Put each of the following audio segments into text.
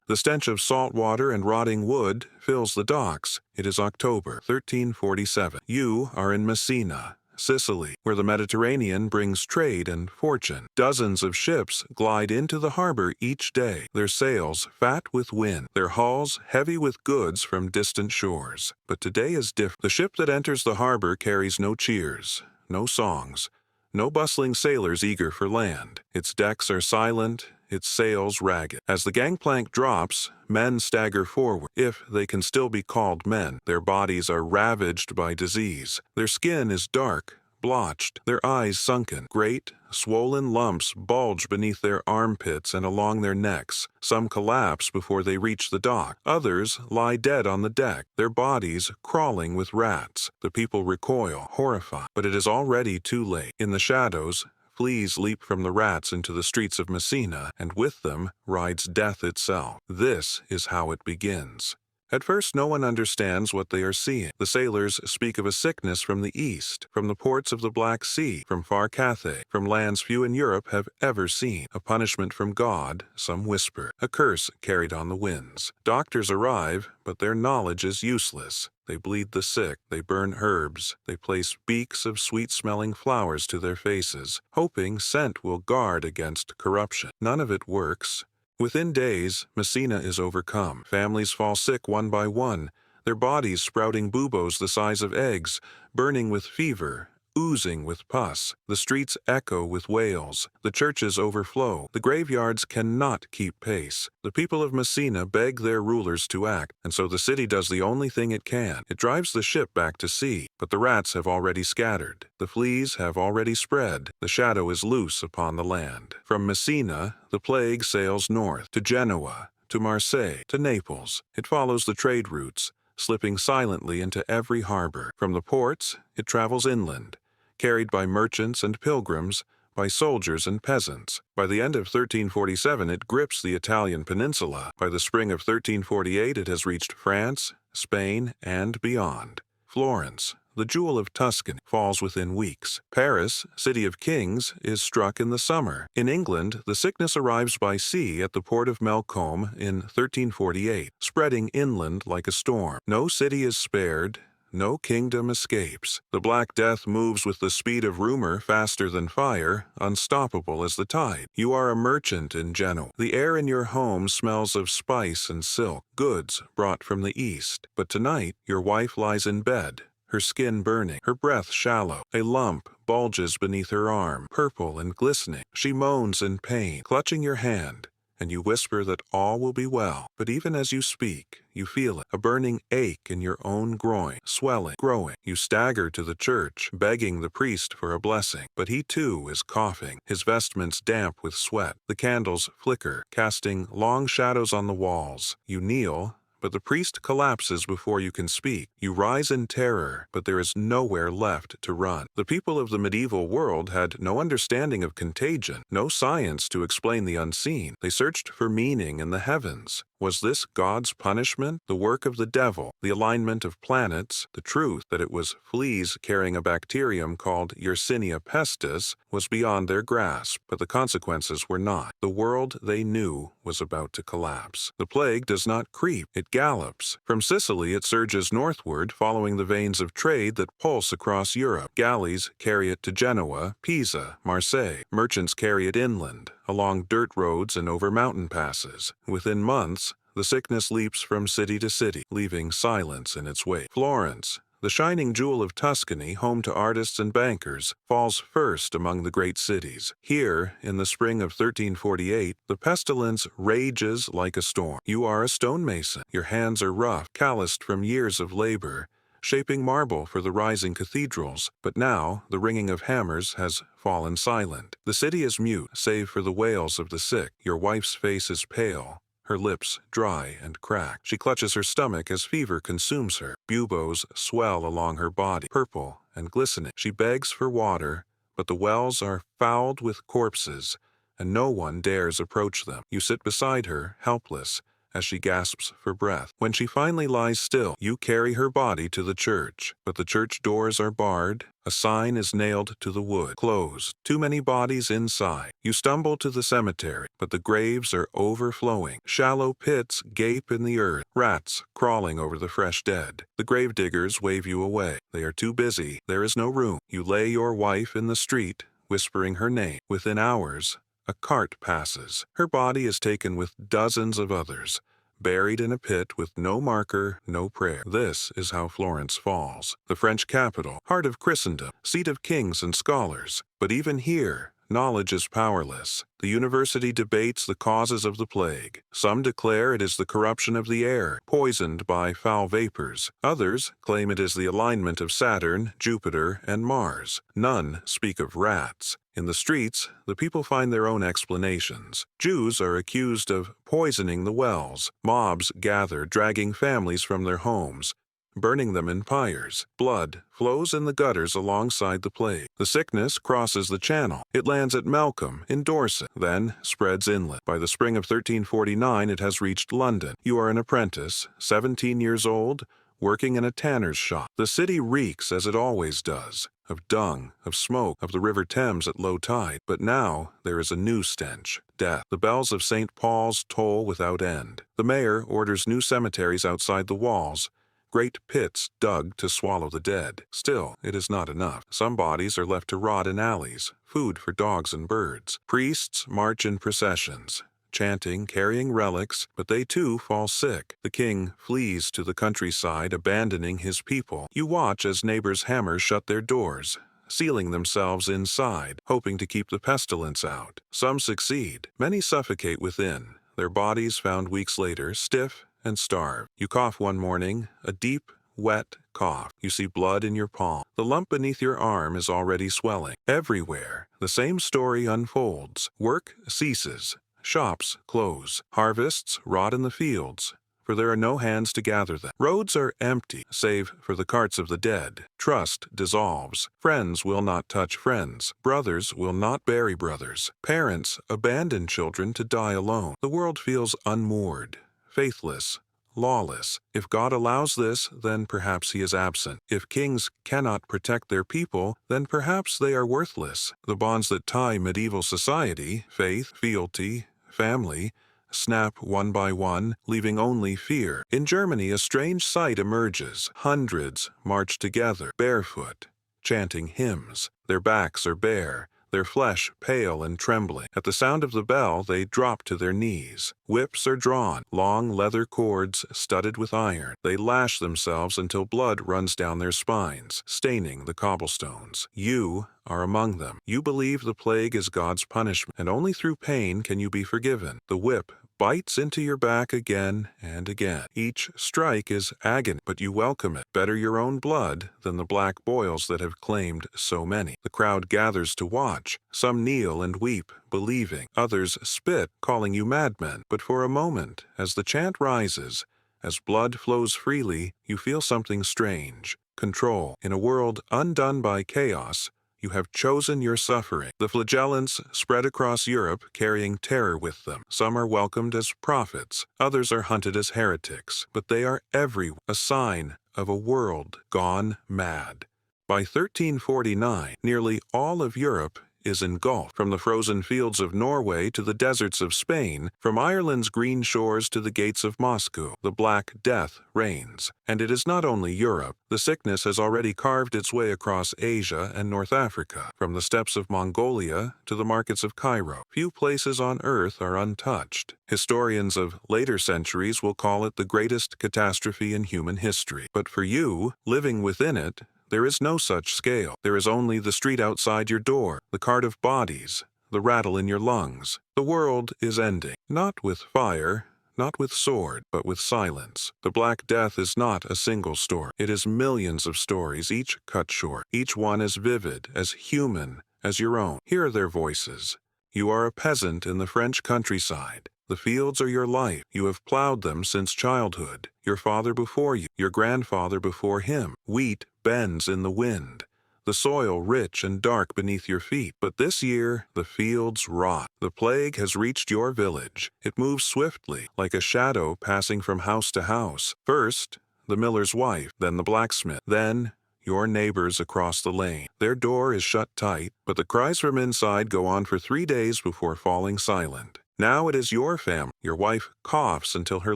The stench of salt water and rotting wood fills the docks. It is October 1347. You are in Messina, Sicily, where the Mediterranean brings trade and fortune. Dozens of ships glide into the harbor each day, their sails fat with wind, their hulls heavy with goods from distant shores. But today is different. The ship that enters the harbor carries no cheers, no songs, no bustling sailors eager for land. Its decks are silent, its sails ragged. As the gangplank drops, men stagger forward, if they can still be called men. Their bodies are ravaged by disease. Their skin is dark, blotched, their eyes sunken. Great, swollen lumps bulge beneath their armpits and along their necks. Some collapse before they reach the dock. Others lie dead on the deck, their bodies crawling with rats. The people recoil, horrified. But it is already too late. In the shadows, fleas leap from the rats into the streets of Messina, and with them rides death itself. This is how it begins. At first, no one understands what they are seeing. The sailors speak of a sickness from the east, from the ports of the Black Sea, from far Cathay, from lands few in Europe have ever seen. A punishment from God, some whisper. A curse carried on the winds. Doctors arrive, but their knowledge is useless. They bleed the sick, they burn herbs, they place beaks of sweet-smelling flowers to their faces, hoping scent will guard against corruption. None of it works. Within days, Messina is overcome. Families fall sick one by one, their bodies sprouting buboes the size of eggs, burning with fever, oozing with pus. The streets echo with wails. The churches overflow. The graveyards cannot keep pace. The people of Messina beg their rulers to act, and so the city does the only thing it can. It drives the ship back to sea, but the rats have already scattered. The fleas have already spread. The shadow is loose upon the land. From Messina, the plague sails north, to Genoa, to Marseille, to Naples. It follows the trade routes, slipping silently into every harbor. From the ports, it travels inland, carried by merchants and pilgrims, by soldiers and peasants. By the end of 1347, it grips the Italian peninsula. By the spring of 1348, it has reached France, Spain, and beyond. Florence, the jewel of Tuscany, falls within weeks. Paris, city of kings, is struck in the summer. In England, the sickness arrives by sea at the port of Melcombe in 1348, spreading inland like a storm. No city is spared. No kingdom escapes. The Black Death moves with the speed of rumor, faster than fire, unstoppable as the tide. You are a merchant in Genoa. The air in your home smells of spice and silk, goods brought from the east. But tonight, your wife lies in bed, her skin burning, her breath shallow. A lump bulges beneath her arm, purple and glistening. She moans in pain, clutching your hand, and you whisper that all will be well. But even as you speak, you feel it, a burning ache in your own groin, swelling, growing. You stagger to the church, begging the priest for a blessing. But he too is coughing, his vestments damp with sweat. The candles flicker, casting long shadows on the walls. You kneel, but the priest collapses before you can speak. You rise in terror, but there is nowhere left to run. The people of the medieval world had no understanding of contagion, no science to explain the unseen. They searched for meaning in the heavens. Was this God's punishment, the work of the devil, the alignment of planets? The truth that it was fleas carrying a bacterium called Yersinia pestis was beyond their grasp, but the consequences were not. The world they knew was about to collapse. The plague does not creep, it gallops. From Sicily it surges northward, following the veins of trade that pulse across Europe. Galleys carry it to Genoa, Pisa, Marseille. Merchants carry it inland, along dirt roads and over mountain passes. Within months, the sickness leaps from city to city, leaving silence in its wake. Florence, the shining jewel of Tuscany, home to artists and bankers, falls first among the great cities. Here, in the spring of 1348, the pestilence rages like a storm. You are a stonemason. Your hands are rough, calloused from years of labor, shaping marble for the rising cathedrals. But now, the ringing of hammers has fallen silent. The city is mute, save for the wails of the sick. Your wife's face is pale, her lips dry and cracked. She clutches her stomach as fever consumes her. Buboes swell along her body, purple and glistening. She begs for water, but the wells are fouled with corpses, and no one dares approach them. You sit beside her, helpless, as she gasps for breath. When she finally lies still, you carry her body to the church. But the church doors are barred. A sign is nailed to the wood. Closed. Too many bodies inside. You stumble to the cemetery, but the graves are overflowing. Shallow pits gape in the earth. Rats crawling over the fresh dead. The gravediggers wave you away. They are too busy. There is no room. You lay your wife in the street, whispering her name. Within hours, a cart passes. Her body is taken with dozens of others, buried in a pit with no marker, no prayer. This is how Florence falls. The French capital, heart of Christendom, seat of kings and scholars. But even here, knowledge is powerless. The university debates the causes of the plague. Some declare it is the corruption of the air, poisoned by foul vapors. Others claim it is the alignment of Saturn, Jupiter, and Mars. None speak of rats. In the streets, the people find their own explanations. Jews are accused of poisoning the wells. Mobs gather, dragging families from their homes, burning them in pyres. Blood flows in the gutters alongside the plague. The sickness crosses the channel. It lands at Melcombe, in Dorset, then spreads inland. By the spring of 1349, it has reached London. You are an apprentice, 17 years old, working in a tanner's shop. The city reeks, as it always does, of dung, of smoke, of the River Thames at low tide. But now there is a new stench: death. The bells of St. Paul's toll without end. The mayor orders new cemeteries outside the walls, great pits dug to swallow the dead. Still, it is not enough. Some bodies are left to rot in alleys, food for dogs and birds. Priests march in processions, chanting, carrying relics, but they too fall sick. The king flees to the countryside, abandoning his people. You watch as neighbors' hammers shut their doors, sealing themselves inside, hoping to keep the pestilence out. Some succeed. Many suffocate within, their bodies found weeks later, stiff and starved. You cough one morning, a deep, wet cough. You see blood in your palm. The lump beneath your arm is already swelling. Everywhere, the same story unfolds. Work ceases. Shops close. Harvests rot in the fields, for there are no hands to gather them. Roads are empty, save for the carts of the dead. Trust dissolves. Friends will not touch friends. Brothers will not bury brothers. Parents abandon children to die alone. The world feels unmoored, faithless, lawless. If God allows this, then perhaps he is absent. If kings cannot protect their people, then perhaps they are worthless. The bonds that tie medieval society, faith, fealty, family, snap one by one, leaving only fear. In Germany, a strange sight emerges. Hundreds march together, barefoot, chanting hymns. Their backs are bare, their flesh pale and trembling. At the sound of the bell, they drop to their knees. Whips are drawn, long leather cords studded with iron. They lash themselves until blood runs down their spines, staining the cobblestones. You are among them. You believe the plague is God's punishment, and only through pain can you be forgiven. The whip bites into your back again and again. Each strike is agony, but you welcome it. Better your own blood than the black boils that have claimed so many. The crowd gathers to watch. Some kneel and weep, believing. Others spit, calling you madmen. But for a moment, as the chant rises, as blood flows freely, you feel something strange. Control. In a world undone by chaos, you have chosen your suffering. The flagellants spread across Europe, carrying terror with them. Some are welcomed as prophets, others are hunted as heretics, but they are everywhere, a sign of a world gone mad. By 1349, nearly all of Europe is engulfed. From the frozen fields of Norway to the deserts of Spain, from Ireland's green shores to the gates of Moscow, the Black Death reigns. And it is not only Europe. The sickness has already carved its way across Asia and North Africa, from the steppes of Mongolia to the markets of Cairo. Few places on earth are untouched. Historians of later centuries will call it the greatest catastrophe in human history. But for you, living within it, there is no such scale. There is only the street outside your door, the cart of bodies, the rattle in your lungs. The world is ending, not with fire, not with sword, but with silence. The Black Death is not a single story. It is millions of stories, each cut short, each one as vivid, as human as your own. Hear their voices. You are a peasant in the French countryside. The fields are your life. You have plowed them since childhood. Your father before you, your grandfather before him. Wheat bends in the wind, the soil rich and dark beneath your feet. But this year, the fields rot. The plague has reached your village. It moves swiftly, like a shadow passing from house to house. First, the miller's wife, then the blacksmith, then your neighbors across the lane. Their door is shut tight, but the cries from inside go on for 3 days before falling silent. Now it is your family. Your wife coughs until her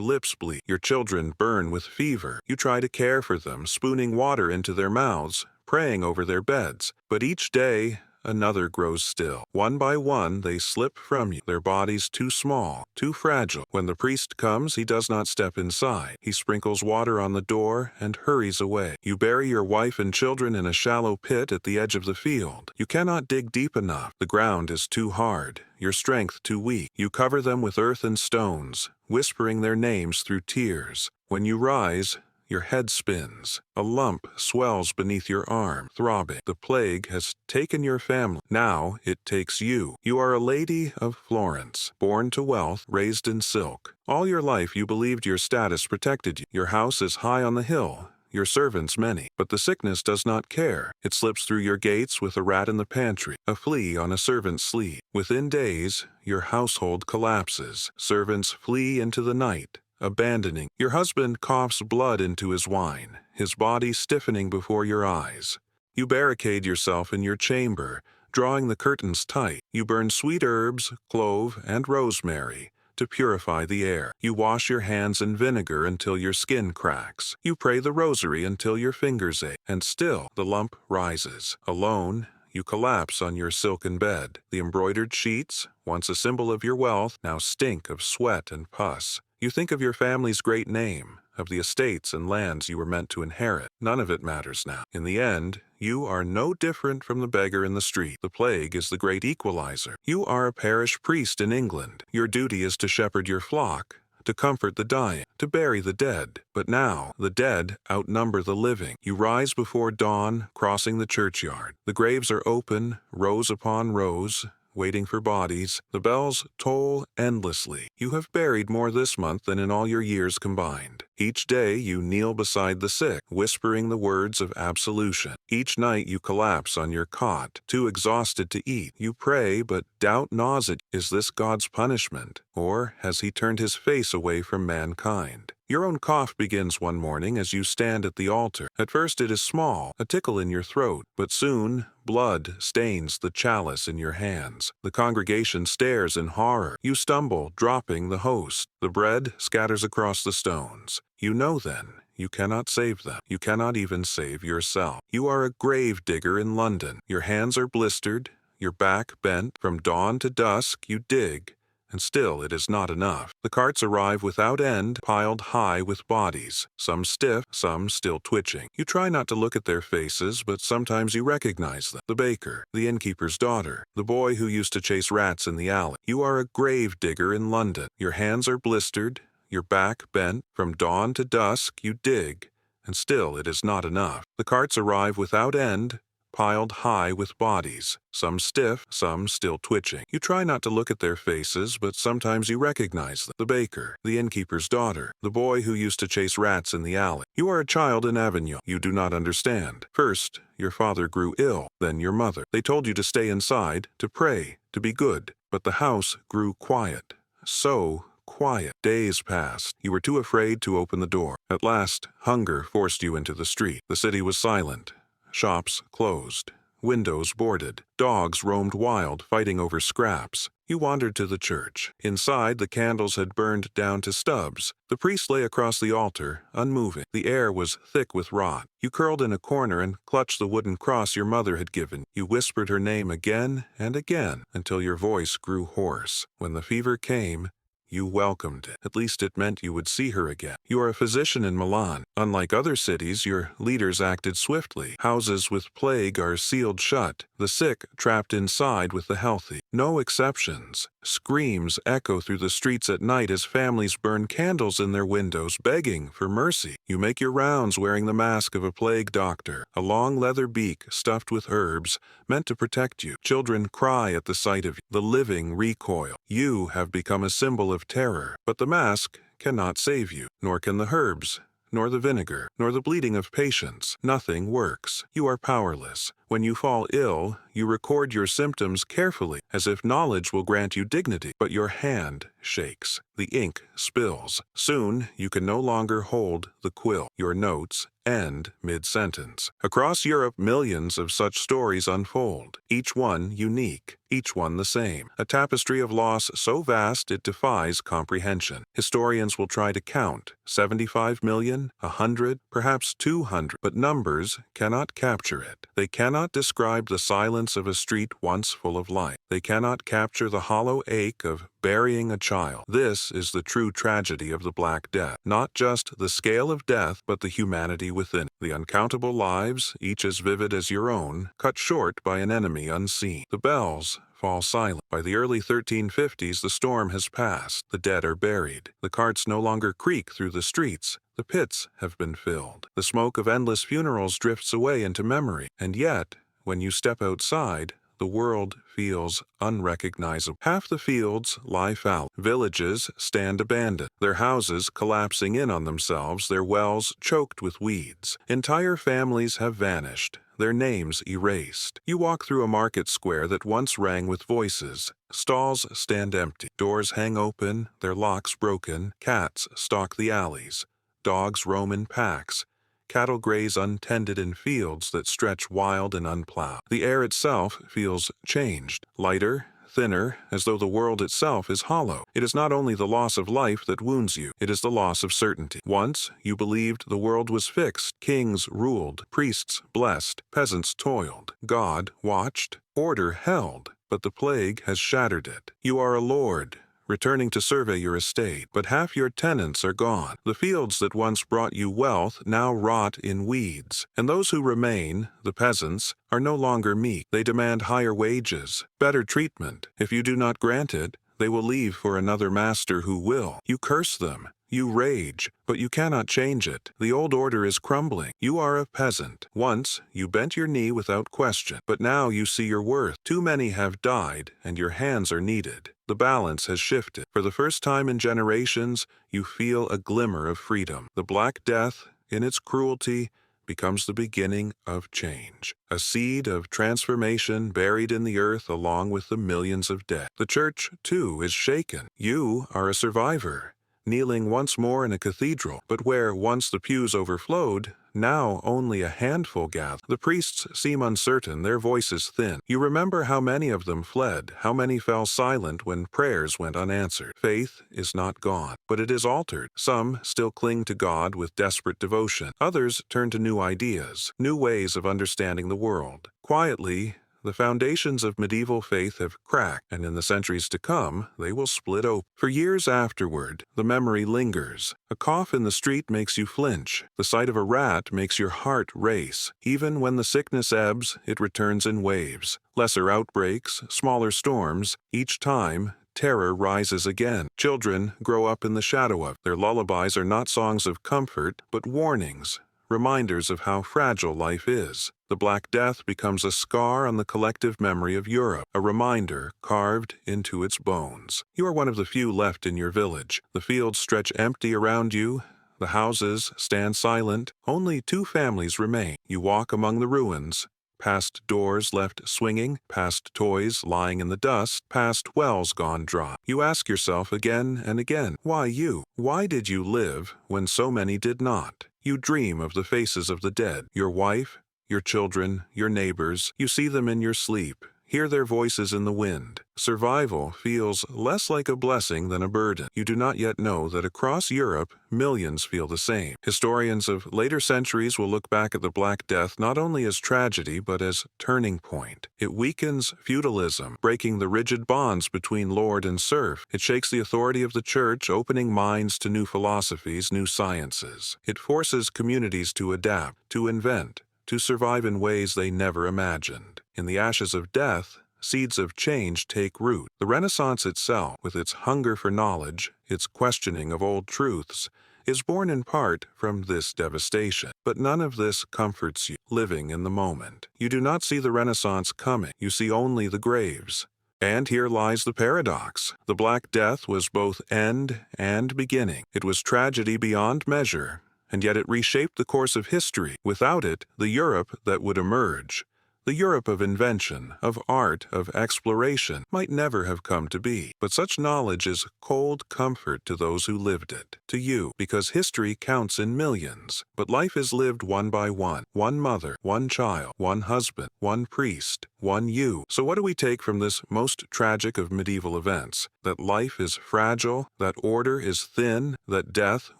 lips bleed. Your children burn with fever. You try to care for them, spooning water into their mouths, praying over their beds. But each day, another grows still. One by one, they slip from you, their bodies too small, too fragile. When the priest comes, he does not step inside. He sprinkles water on the door and hurries away. You bury your wife and children in a shallow pit at the edge of the field. You cannot dig deep enough. The ground is too hard, your strength too weak. You cover them with earth and stones, whispering their names through tears. When you rise, your head spins. A lump swells beneath your arm, throbbing. The plague has taken your family. Now it takes you. You are a lady of Florence, born to wealth, raised in silk. All your life you believed your status protected you. Your house is high on the hill, your servants many. But the sickness does not care. It slips through your gates with a rat in the pantry, a flea on a servant's sleeve. Within days, your household collapses. Servants flee into the night, abandoning. Your husband coughs blood into his wine, his body stiffening before your eyes. You barricade yourself in your chamber, drawing the curtains tight. You burn sweet herbs, clove, and rosemary to purify the air. You wash your hands in vinegar until your skin cracks. You pray the rosary until your fingers ache, and still the lump rises. Alone, you collapse on your silken bed. The embroidered sheets, once a symbol of your wealth, now stink of sweat and pus. You think of your family's great name, of the estates and lands you were meant to inherit. None of it matters now. In the end, you are no different from the beggar in the street. The plague is the great equalizer. You are a parish priest in England. Your duty is to shepherd your flock, to comfort the dying, to bury the dead. But now, the dead outnumber the living. You rise before dawn, crossing the churchyard. The graves are open, rows upon rows, waiting for bodies. The bells toll endlessly. You have buried more this month than in all your years combined. Each day you kneel beside the sick, whispering the words of absolution. Each night you collapse on your cot, too exhausted to eat. You pray, but doubt gnaws at you. Is this God's punishment, or has he turned his face away from mankind? Your own cough begins one morning as you stand at the altar. At first it is small, a tickle in your throat, but soon blood stains the chalice in your hands. The congregation stares in horror. You stumble, dropping the host. The bread scatters across the stones. You know then, you cannot save them. You cannot even save yourself. You are a grave digger in London. Your hands are blistered, your back bent. From dawn to dusk you dig, and still it is not enough. The carts arrive without end, piled high with bodies, some stiff, some still twitching. You try not to look at their faces, but sometimes you recognize them. The baker, the innkeeper's daughter, the boy who used to chase rats in the alley. You are a grave digger in London. Your hands are blistered, your back bent. From dawn to dusk you dig, and still it is not enough. The carts arrive without end, piled high with bodies, some stiff, some still twitching. You try not to look at their faces, but sometimes you recognize them. The baker, the innkeeper's daughter, the boy who used to chase rats in the alley. You are a child in Avignon. You do not understand. First, your father grew ill, then your mother. They told you to stay inside, to pray, to be good. But the house grew quiet. So quiet. Days passed. You were too afraid to open the door. At last, hunger forced you into the street. The city was silent. Shops closed, windows boarded, dogs roamed wild, fighting over scraps. You wandered to the church. Inside, the candles had burned down to stubs. The priest lay across the altar, unmoving. The air was thick with rot. You curled in a corner and clutched the wooden cross your mother had given. You whispered her name again and again until your voice grew hoarse. When the fever came, you welcomed it. At least it meant you would see her again. You are a physician in Milan. Unlike other cities, your leaders acted swiftly. Houses with plague are sealed shut, the sick trapped inside with the healthy. No exceptions. Screams echo through the streets at night as families burn candles in their windows, begging for mercy. You make your rounds wearing the mask of a plague doctor, a long leather beak stuffed with herbs, meant to protect you. Children cry at the sight of you. The living recoil. You have become a symbol of terror, but the mask cannot save you, nor can the herbs, nor the vinegar, nor the bleeding of patients. Nothing works. You are powerless. When you fall ill, you record your symptoms carefully, as if knowledge will grant you dignity, but your hand shakes. The ink spills. Soon, you can no longer hold the quill. Your notes end mid-sentence. Across Europe, millions of such stories unfold, each one unique, each one the same. A tapestry of loss so vast it defies comprehension. Historians will try to count 75 million, 100, perhaps 200, but numbers cannot capture it. They cannot describe the silence of a street once full of life. They cannot capture the hollow ache of burying a child. This is the true tragedy of the Black Death. Not just the scale of death, but the humanity within. The uncountable lives, each as vivid as your own, cut short by an enemy unseen. The bells fall silent. By the early 1350s, the storm has passed. The dead are buried. The carts no longer creak through the streets. The pits have been filled. The smoke of endless funerals drifts away into memory. And yet, when you step outside, the world feels unrecognizable. Half the fields lie fallow. Villages stand abandoned, their houses collapsing in on themselves, their wells choked with weeds. Entire families have vanished, their names erased. You walk through a market square that once rang with voices. Stalls stand empty. Doors hang open, their locks broken. Cats stalk the alleys. Dogs roam in packs. Cattle graze untended in fields that stretch wild and unplowed. The air itself feels changed, lighter, thinner, as though the world itself is hollow. It is not only the loss of life that wounds you, it is the loss of certainty. Once, you believed the world was fixed. Kings ruled, priests blessed, peasants toiled. God watched, order held, but the plague has shattered it. You are a lord, returning to survey your estate, but half your tenants are gone. The fields that once brought you wealth now rot in weeds, and those who remain, the peasants, are no longer meek. They demand higher wages, better treatment. If you do not grant it, they will leave for another master who will. You curse them. You rage, but you cannot change it. The old order is crumbling. You are a peasant. Once, you bent your knee without question, but now you see your worth. Too many have died, and your hands are needed. The balance has shifted. For the first time in generations, you feel a glimmer of freedom. The Black Death, in its cruelty, becomes the beginning of change. A seed of transformation buried in the earth along with the millions of dead. The church, too, is shaken. You are a survivor, kneeling once more in a cathedral, but where once the pews overflowed, now only a handful gather. The priests seem uncertain, their voices thin. You remember how many of them fled, how many fell silent when prayers went unanswered. Faith is not gone, but it is altered. Some still cling to God with desperate devotion. Others turn to new ideas, new ways of understanding the world. Quietly, the foundations of medieval faith have cracked, and in the centuries to come, they will split open. For years afterward, the memory lingers. A cough in the street makes you flinch. The sight of a rat makes your heart race. Even when the sickness ebbs, it returns in waves. Lesser outbreaks, smaller storms, each time, terror rises again. Children grow up in the shadow of. Their lullabies are not songs of comfort, but warnings, reminders of how fragile life is. The Black Death becomes a scar on the collective memory of Europe, a reminder carved into its bones. You are one of the few left in your village. The fields stretch empty around you. The houses stand silent. Only 2 families remain. You walk among the ruins, past doors left swinging, past toys lying in the dust, past wells gone dry. You ask yourself again and again, why you? Why did you live when so many did not? You dream of the faces of the dead, your wife, your children, your neighbors. You see them in your sleep, hear their voices in the wind. Survival feels less like a blessing than a burden. You do not yet know that across Europe, millions feel the same. Historians of later centuries will look back at the Black Death not only as tragedy, but as turning point. It weakens feudalism, breaking the rigid bonds between lord and serf. It shakes the authority of the church, opening minds to new philosophies, new sciences. It forces communities to adapt, to invent, to survive in ways they never imagined. In the ashes of death, seeds of change take root. The Renaissance itself, with its hunger for knowledge, its questioning of old truths, is born in part from this devastation. But none of this comforts you, living in the moment. You do not see the Renaissance coming. You see only the graves. And here lies the paradox. The Black Death was both end and beginning. It was tragedy beyond measure, and yet it reshaped the course of history. Without it, the Europe that would emerge The Europe of invention, of art, of exploration might never have come to be, but such knowledge is cold comfort to those who lived it, to you, because history counts in millions, but life is lived one by one mother, one child, one husband, one priest, one you. So what do we take from this most tragic of medieval events? That life is fragile, that order is thin, that death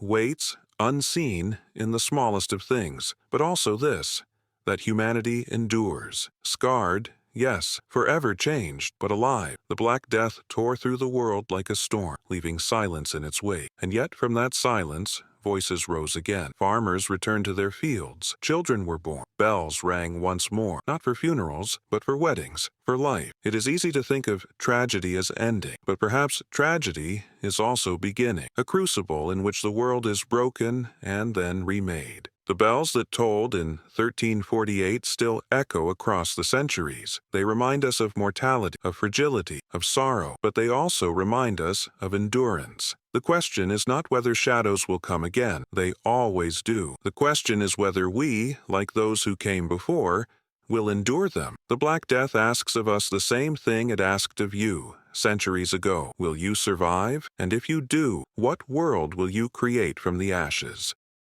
waits, unseen, in the smallest of things, but also this, that humanity endures, scarred, yes, forever changed, but alive. The Black Death tore through the world like a storm, leaving silence in its wake. And yet from that silence, voices rose again. Farmers returned to their fields. Children were born. Bells rang once more, not for funerals, but for weddings, for life. It is easy to think of tragedy as ending, but perhaps tragedy is also beginning, a crucible in which the world is broken and then remade. The bells that tolled in 1348 still echo across the centuries. They remind us of mortality, of fragility, of sorrow, but they also remind us of endurance. The question is not whether shadows will come again. They always do. The question is whether we, like those who came before, will endure them. The Black Death asks of us the same thing it asked of you centuries ago. Will you survive? And if you do, what world will you create from the ashes?